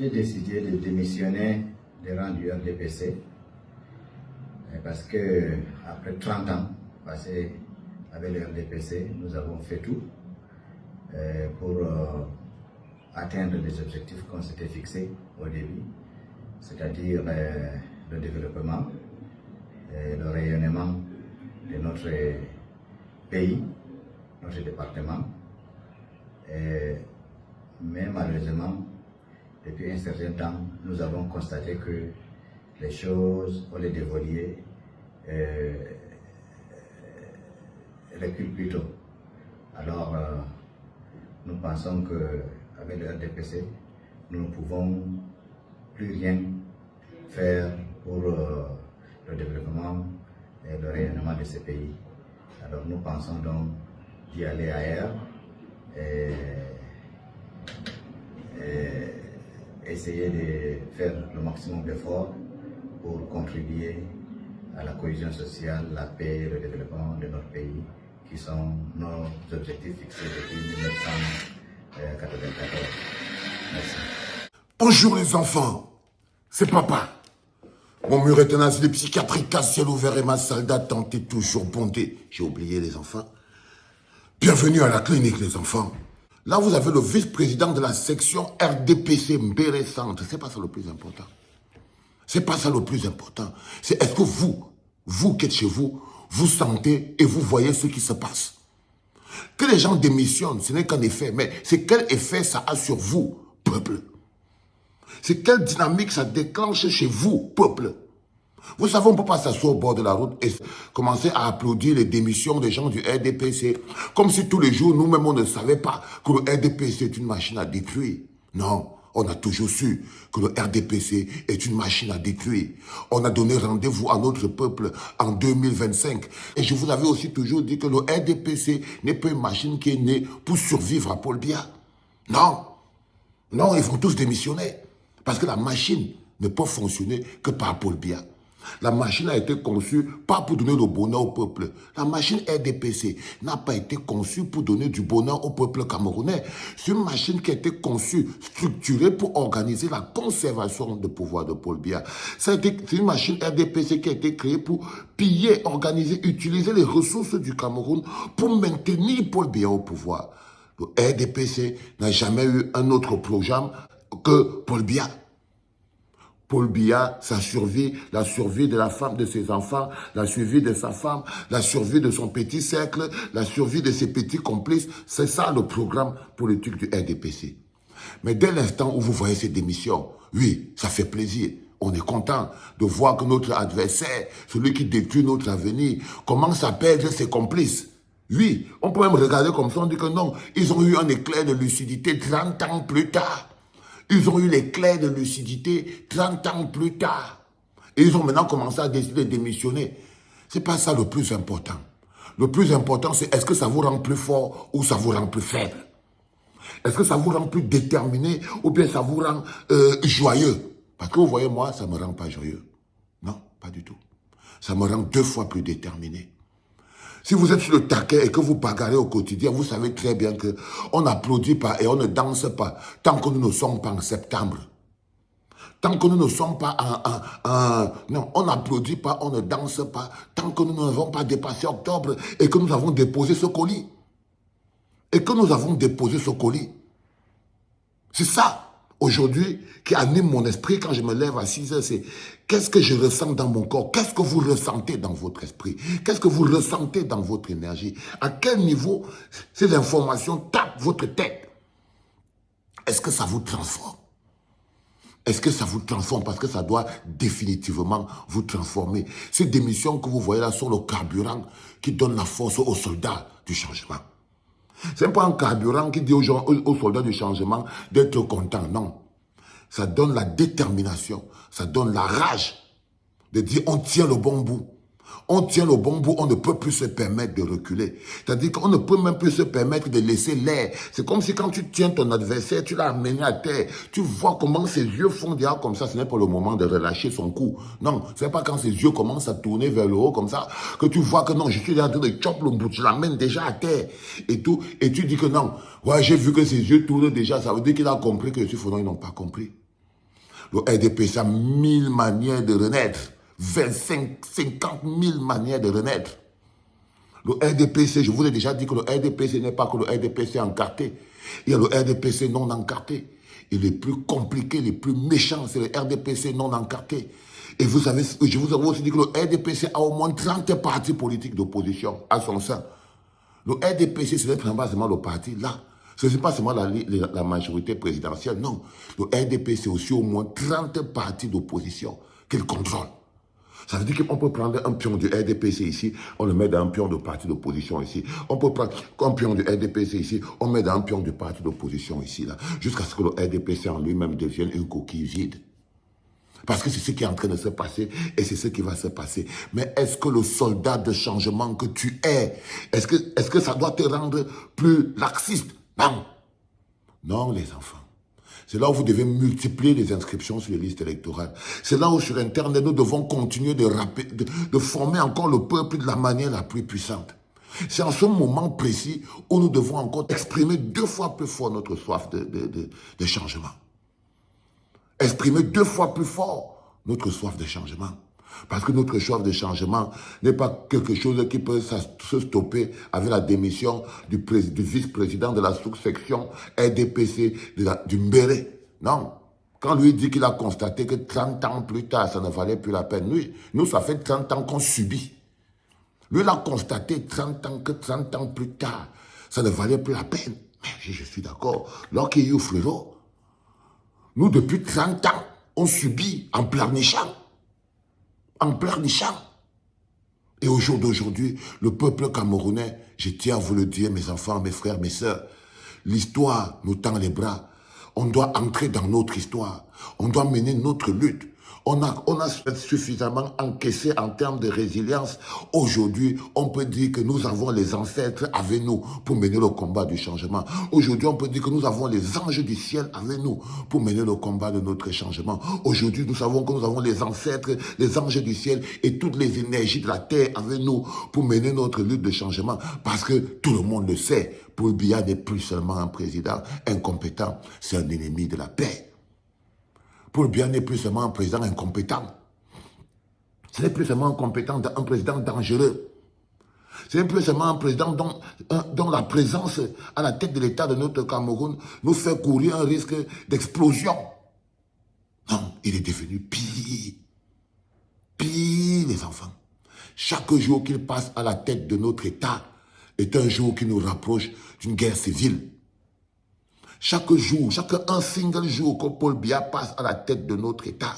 J'ai décidé de démissionner des rangs du RDPC parce que après 30 ans passés avec le RDPC, nous avons fait tout pour atteindre les objectifs qu'on s'était fixés au début, c'est-à-dire le développement, le rayonnement de notre pays, notre département. Mais malheureusement, depuis un certain temps, nous avons constaté que les choses, au lieu d'évoluer, reculent plutôt. Alors, nous pensons qu'avec le RDPC, nous ne pouvons plus rien faire pour le développement et le rayonnement de ces pays. Alors, nous pensons donc d'y aller ailleurs et essayer de faire le maximum d'efforts pour contribuer à la cohésion sociale, la paix et le développement de notre pays, qui sont nos objectifs fixés depuis 1994. Merci. Bonjour les enfants, c'est papa. Mon mur est un asile psychiatrique à ciel ouvert et ma salle d'attente est toujours bondée. J'ai oublié les enfants. Bienvenue à la clinique les enfants. Là, vous avez le vice-président de la section RDPC Mbéré Centre. C'est pas ça le plus important. C'est pas ça le plus important. C'est est-ce que vous qui êtes chez vous, vous sentez et vous voyez ce qui se passe. Que les gens démissionnent, ce n'est qu'un effet. Mais c'est quel effet ça a sur vous, peuple? C'est quelle dynamique ça déclenche chez vous, peuple? Vous savez, on ne peut pas s'asseoir au bord de la route et commencer à applaudir les démissions des gens du RDPC. Comme si tous les jours, nous-mêmes, on ne savait pas que le RDPC est une machine à détruire. Non, on a toujours su que le RDPC est une machine à détruire. On a donné rendez-vous à notre peuple en 2025. Et je vous avais aussi toujours dit que le RDPC n'est pas une machine qui est née pour survivre à Paul Biya. Non, non, ils vont tous démissionner. Parce que la machine ne peut fonctionner que par Paul Biya. La machine a été conçue pas pour donner le bonheur au peuple. La machine RDPC n'a pas été conçue pour donner du bonheur au peuple camerounais. C'est une machine qui a été conçue, structurée pour organiser la conservation de pouvoir de Paul Biya. C'est une machine RDPC qui a été créée pour piller, organiser, utiliser les ressources du Cameroun pour maintenir Paul Biya au pouvoir. Le RDPC n'a jamais eu un autre programme que Paul Biya. Paul Biya, sa survie, la survie de la femme de ses enfants, la survie de sa femme, la survie de son petit cercle, la survie de ses petits complices, c'est ça le programme politique du RDPC. Mais dès l'instant où vous voyez ces démissions, oui, ça fait plaisir. On est content de voir que notre adversaire, celui qui détruit notre avenir, commence à perdre ses complices. Oui, on peut même regarder comme ça, on dit que non, ils ont eu un éclair de lucidité 30 ans plus tard. Ils ont eu l'éclair de lucidité 30 ans plus tard. Et ils ont maintenant commencé à décider de démissionner. Ce n'est pas ça le plus important. Le plus important, c'est est-ce que ça vous rend plus fort ou ça vous rend plus faible? Est-ce que ça vous rend plus déterminé ou bien ça vous rend joyeux? Parce que vous voyez, moi, ça ne me rend pas joyeux. Non, pas du tout. Ça me rend 2 fois plus déterminé. Si vous êtes sur le taquet et que vous bagarrez au quotidien, vous savez très bien qu'on n'applaudit pas et on ne danse pas tant que nous ne sommes pas en septembre. Tant que nous ne sommes pas non, on n'applaudit pas, on ne danse pas tant que nous n'avons pas dépassé octobre et que nous avons déposé ce colis. Et que nous avons déposé ce colis. C'est ça, aujourd'hui, qui anime mon esprit quand je me lève à 6 heures, c'est qu'est-ce que je ressens dans mon corps? Qu'est-ce que vous ressentez dans votre esprit? Qu'est-ce que vous ressentez dans votre énergie? À quel niveau ces informations tapent votre tête? Est-ce que ça vous transforme? Est-ce que ça vous transforme? Parce que ça doit définitivement vous transformer. Ces démissions que vous voyez là sont le carburant qui donne la force aux soldats du changement. Ce n'est pas un carburant qui dit aux soldats du changement d'être contents, non. Ça donne la détermination, ça donne la rage de dire on tient le bon bout. On tient le bon bout, on ne peut plus se permettre de reculer. C'est-à-dire qu'on ne peut même plus se permettre de laisser l'air. C'est comme si quand tu tiens ton adversaire, tu l'as amené à terre, tu vois comment ses yeux font déjà comme ça, ce n'est pas le moment de relâcher son cou. Non, ce n'est pas quand ses yeux commencent à tourner vers le haut comme ça, que tu vois que non, je suis en train de choper le bout, je l'amène déjà à terre et tout, et tu dis que non, ouais, j'ai vu que ses yeux tournent déjà, ça veut dire qu'il a compris que je suis fondant, ils n'ont pas compris. Le RDPC a 1000 manières de renaître. 25, 50 000 manières de renaître. Le RDPC, je vous ai déjà dit que le RDPC n'est pas que le RDPC encarté. Il y a le RDPC non encarté. Et les plus compliqués, les plus méchants, c'est le RDPC non encarté. Et vous savez, je vous avais aussi dit que le RDPC a au moins 30 partis politiques d'opposition à son sein. Le RDPC, ce n'est pas seulement le parti là. Ce n'est pas seulement la majorité présidentielle, non. Le RDPC, c'est aussi au moins 30 partis d'opposition qu'il contrôle. Ça veut dire qu'on peut prendre un pion du RDPC ici, on le met dans un pion de parti d'opposition ici. On peut prendre un pion du RDPC ici, on met dans un pion du parti d'opposition ici, là. Jusqu'à ce que le RDPC en lui-même devienne une coquille vide. Parce que c'est ce qui est en train de se passer et c'est ce qui va se passer. Mais est-ce que le soldat de changement que tu es, est-ce que ça doit te rendre plus laxiste? Non. Non, les enfants. C'est là où vous devez multiplier les inscriptions sur les listes électorales. C'est là où sur Internet, nous devons continuer de former encore le peuple de la manière la plus puissante. C'est en ce moment précis où nous devons encore exprimer 2 fois plus fort notre soif de changement. Exprimer 2 fois plus fort notre soif de changement. Parce que notre soif de changement n'est pas quelque chose qui peut se stopper avec la démission du vice-président de la sous-section RDPC du Mbéré. Non. Quand lui dit qu'il a constaté que 30 ans plus tard, ça ne valait plus la peine. Nous, ça fait 30 ans qu'on subit. Lui, il a constaté 30 ans plus tard, ça ne valait plus la peine. Mais je suis d'accord. Lorsqu'il y a eu frérot, nous, depuis 30 ans, on subit en pleurnichant. En pleurnichant. Et au jour d'aujourd'hui, le peuple camerounais, je tiens à vous le dire, mes enfants, mes frères, mes sœurs, l'histoire nous tend les bras. On doit entrer dans notre histoire. On doit mener notre lutte. On a suffisamment encaissé en termes de résilience. Aujourd'hui, on peut dire que nous avons les ancêtres avec nous pour mener le combat du changement. Aujourd'hui, on peut dire que nous avons les anges du ciel avec nous pour mener le combat de notre changement. Aujourd'hui, nous savons que nous avons les ancêtres, les anges du ciel et toutes les énergies de la terre avec nous pour mener notre lutte de changement. Parce que tout le monde le sait, Paul Biya n'est plus seulement un président incompétent, c'est un ennemi de la paix. Paul Biya n'est plus seulement un président incompétent. Ce n'est plus seulement un président dangereux. Ce n'est plus seulement un président dont la présence à la tête de l'État de notre Cameroun nous fait courir un risque d'explosion. Non, il est devenu pire. Pire, les enfants. Chaque jour qu'il passe à la tête de notre État est un jour qui nous rapproche d'une guerre civile. Chaque jour, un single jour que Paul Biya passe à la tête de notre État,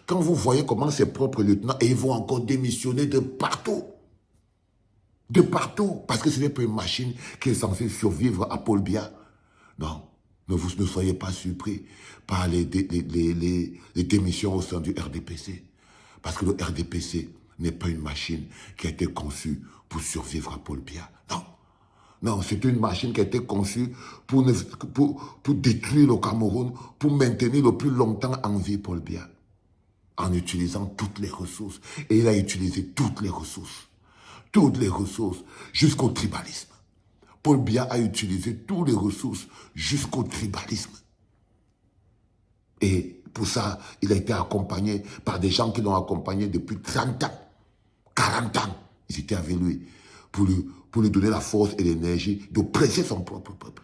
quand vous voyez comment ses propres lieutenants, et ils vont encore démissionner de partout. De partout. Parce que ce n'est pas une machine qui est censée survivre à Paul Biya. Non. Ne soyez pas surpris par les démissions au sein du RDPC. Parce que le RDPC n'est pas une machine qui a été conçue pour survivre à Paul Biya. Non. Non, c'est une machine qui a été conçue pour détruire le Cameroun, pour maintenir le plus longtemps en vie Paul Biya, en utilisant toutes les ressources. Et il a utilisé toutes les ressources, jusqu'au tribalisme. Paul Biya a utilisé toutes les ressources jusqu'au tribalisme. Et pour ça, il a été accompagné par des gens qui l'ont accompagné depuis 30 ans, 40 ans. Ils étaient avec lui pour lui donner la force et l'énergie d'oppresser son propre peuple.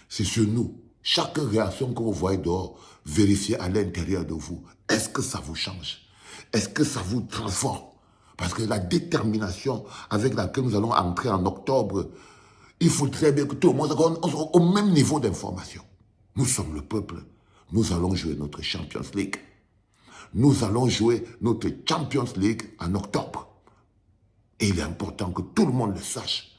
C'est sur nous. Chaque réaction que vous voyez dehors, vérifiez à l'intérieur de vous. Est-ce que ça vous change? Est-ce que ça vous transforme? Parce que la détermination avec laquelle nous allons entrer en octobre, il faut très bien que tout le monde soit au même niveau d'information. Nous sommes le peuple. Nous allons jouer notre Champions League. Nous allons jouer notre Champions League en octobre. Et il est important que tout le monde le sache.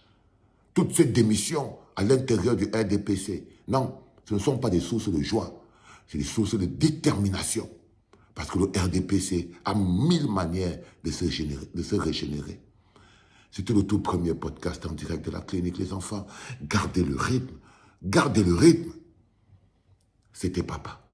Toutes ces démissions à l'intérieur du RDPC, non, ce ne sont pas des sources de joie, c'est des sources de détermination. Parce que le RDPC a 1000 manières de se régénérer. C'était le tout premier podcast en direct de la clinique, les enfants. Gardez le rythme. Gardez le rythme. C'était papa.